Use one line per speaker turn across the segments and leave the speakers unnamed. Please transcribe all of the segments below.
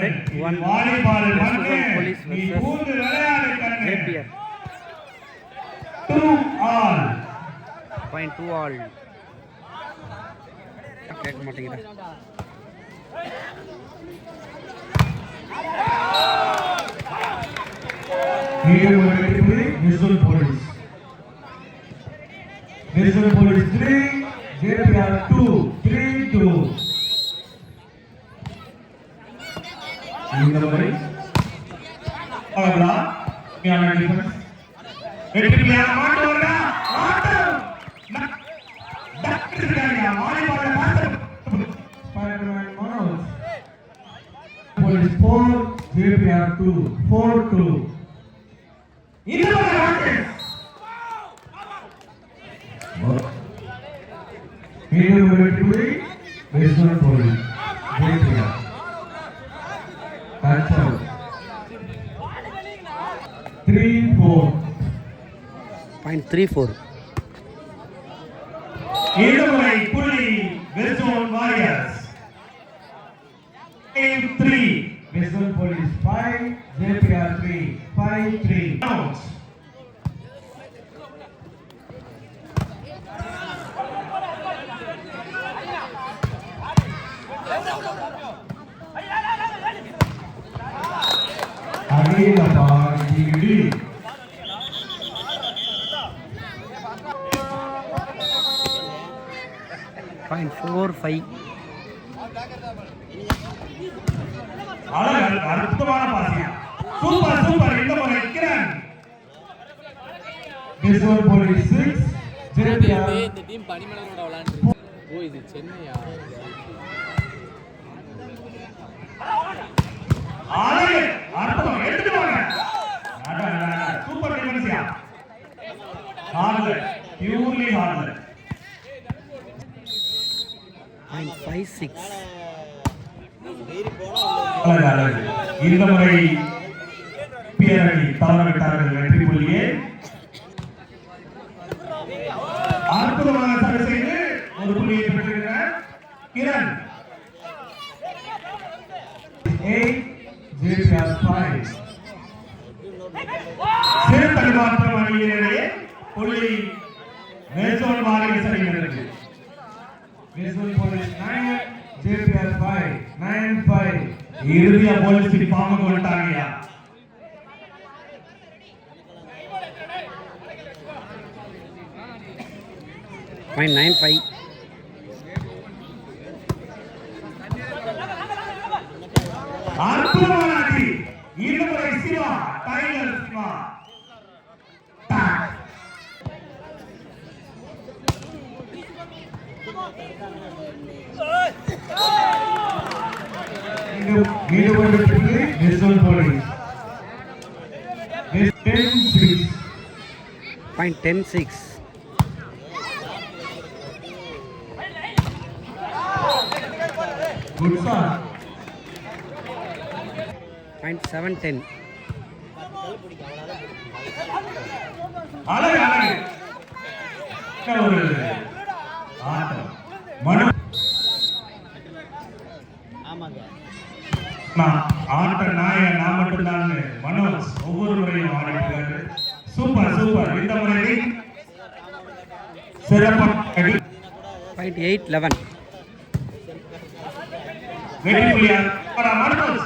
set 1. Police versus JPR.
2-all.
Point 2-all. கேட்க மாட்டேங்குதா?
Visual Police 3, JPR 2, 3-2. இந்த முறை அவ்வளவுதான். வெற்றியா மாட்டோடா ஆட்டம் டாக்டர்காரியா volleyball master Spiderman Manoj. Police 4, JPR 2, 4-2. இந்த முறை ஆட்டம் மீண்டும் வெற்றி Visual Police JPR. That's out. 3-4.
Point 3-4.
Illuminai Pulli Visual Warriors. Game 3. Visual Police 5, JPR 3, 5-3. Out. Agila Bagili.
Point 4-5.
அற்புதமான பாசியா. சூப்பர் இந்த முறை கிரண். Visual Police 6, JPR.
இந்த டீம் பனிமலரோட விளையாண்டு. ஓ இது சென்னையா?
ஆளே அற்புதம் எடுத்துட்டு வாங்க. சூப்பர் டிஃபென்ஸ்யா. ஹார்ட்ல பியூர்லி ஹார்ட்ல.
Point 5-6.
இந்த முறை பிஆர்ஐ தவறவிட்டார்கள் வெற்றி புள்ளியே. அற்புதமான சர்வீஸ் செய்து ஒரு புள்ளியை பெற்றிருக்கிறார் கிரண். 8, JPR 5. சிறுத்தல் மாற்றம் அணியினரே புள்ளி வேசோன் வாரியர்ஸ் அணியினருக்கு. Visual Police 9, JPR 5, 9-5. இறுதியா போலீஸ் ஃபார்முக்கு வந்துட்டாங்கயா.
Point 9-5.
அற்புதமான அடி. இந்த முறை சிவா டைலர் சிவா. மீண்டும் Visual Police 10-6.
Point 10-6.
Good shot.
Point 7-10.
அழகு ஒரு ஆட்டம். மனோ ஆட்ட நாய நான் மட்டும்தான் மனோஜ் ஒவ்வொரு முறையும் ஆடிட்டு. சூப்பர் இந்த முறை சிறப்பாக.
Point 8-11.
வெற்றி புள்ளியா மனோஜ்.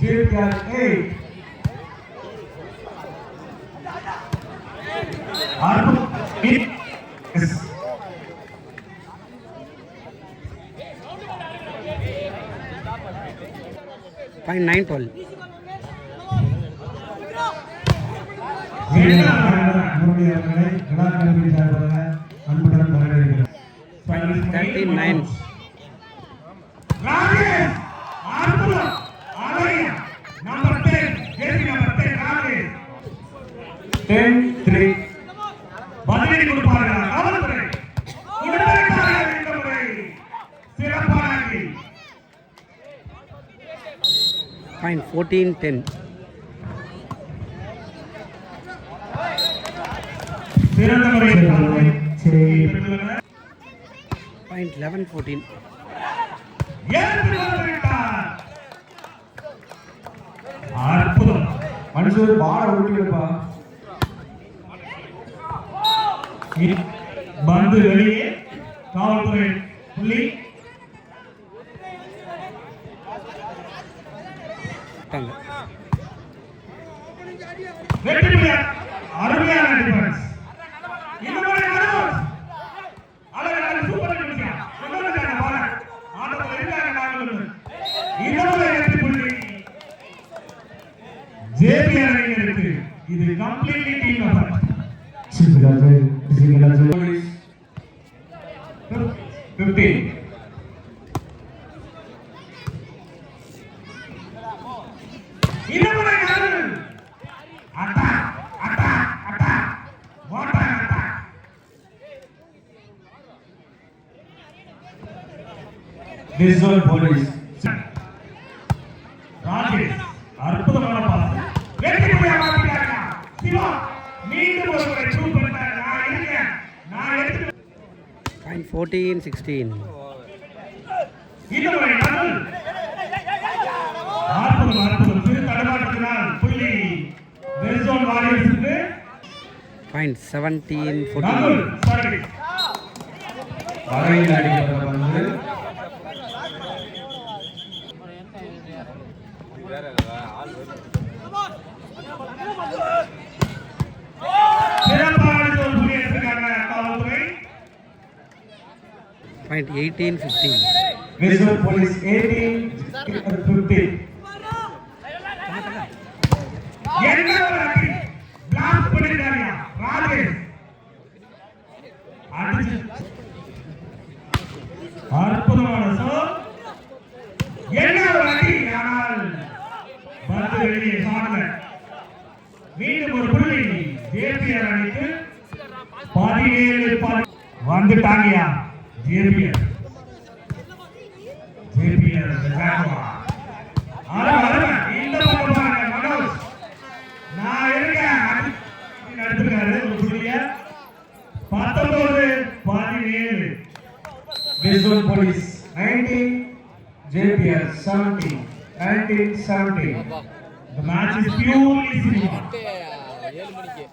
JPR 8.
Point 9-12.
அன்புடன் வரவேற்கிறேன்.
13-9.
Number 10, jersey number 10, Rajesh. 10-3. பதிலடி கொடுப்பார்கள் காவல்துறை. உடனடியாக இந்த முறை சிறப்பான அடி.
Point 14-10.
சிறந்த முறை
பாயிண்ட் 11-14.
அற்புதம். மனுஷர் பாட விட்டுப்பா. பந்து வெளியே. காவல்துறை புள்ளி. வெற்றி புள்ளி. அருமையான டிஃபென்ஸ். இன்னொரு அவுட். அழகான சூப்பர் டிஃபென்ஸ். இன்னொரு பால். ஆட்டத்தில் இருக்காங்க நாங்கள். இன்னொரு வெற்றி புள்ளி. ஜேபி அணியினருக்கு இது கம்ப்ளீட்லி டீம் எஃபர்ட். சிங்கராஜ் 15. இன்னொரு attack attack attack water attack. Visual police. Rajesh அற்புதமான பாஸ். வெற்றி புள்ளியை மாத்திட்டாங்க. சிவா மீண்டும் ஒரு முறை ஷூட் பண்ணாரு. நான் எடுத்து
பாயிண்ட் 14-16.
இன்னொரு நகல். அற்புதம். சிறு தடுமாற்றத்தினால் புள்ளி வெல்சோன் வாரியர்ஸுக்கு.
பாயிண்ட் 17-14.
நகல் சரி. வரையில் அடிக்கப்பட்ட பந்து.
Point 18-15.
Visual Police 18-15. பிளாக் பண்ணிட்டாங்க ராஜேஷ். அற்புதமான சோல். என்ன ஒரு அடி. ஆனால் பந்து வெளியே சாடல. மீண்டும் ஒரு புள்ளி ஜேபிஆர் அணிக்கு. 17 வந்துட்டாங்கயா ஜேபிஆர். இந்த பக்கம் பாருங்க மனோஜ். நான் இருக்கேன். எடுத்துக்காரு ஒரு புள்ளிய. 19-17. Visual police 19, JPR 17. 19-17. The match is purely cinema.
7 மணிக்கு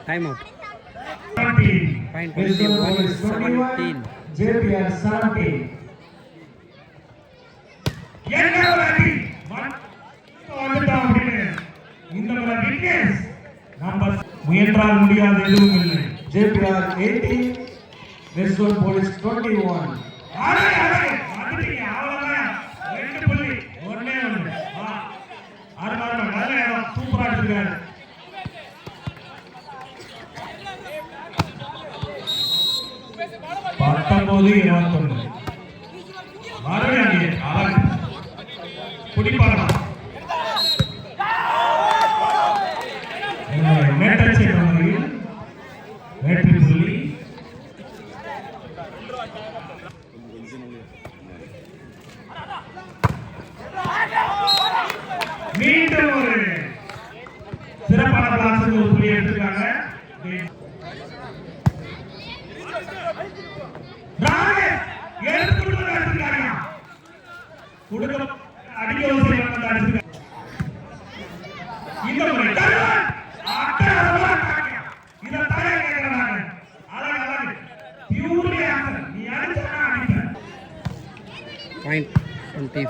Time out.
17.
Point 21-17.
JPR 17. முயன்றால் முடியாது எதுவும் இல்லை. JPR 18, Westwood Police 21. சூப்பரா இருக்காரு. 19-21. மறுபடியும் அழகு குடிப்பாடா. மேட்டச்சி முறையில் வெற்றி புள்ளி. மீண்டும் ஒரு சிறப்பான பிளாஸுக்கு ஒரு புள்ளி எடுத்திருக்காங்க.
Point 24-20.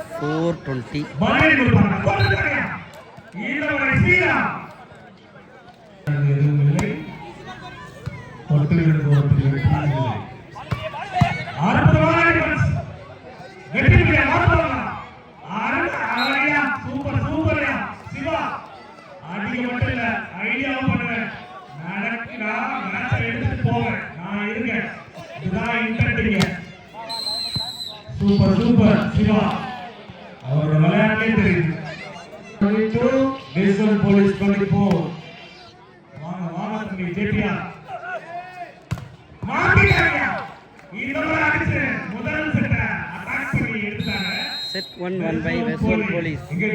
ஐடியா பண்ணுவேன். நடக்குதா மேட்ச் எடுத்துட்டு போவேன். நான் இருங்க. இதுதான் இன்டர்டிங்க. Super super Siva. அவரோட விளையாட்டே தெரியுது. 22 டிவிஷனல் போலீஸ் 24. வாங்க வாங்க தம்பி ஜேபிஆர். மாட்டிட்டாங்க. இந்த முறை அடிச்சு முதல் செட்ட அட்டாக் பண்ணி எடுத்தாங்க.
Set 1 won by Western Police.
இங்க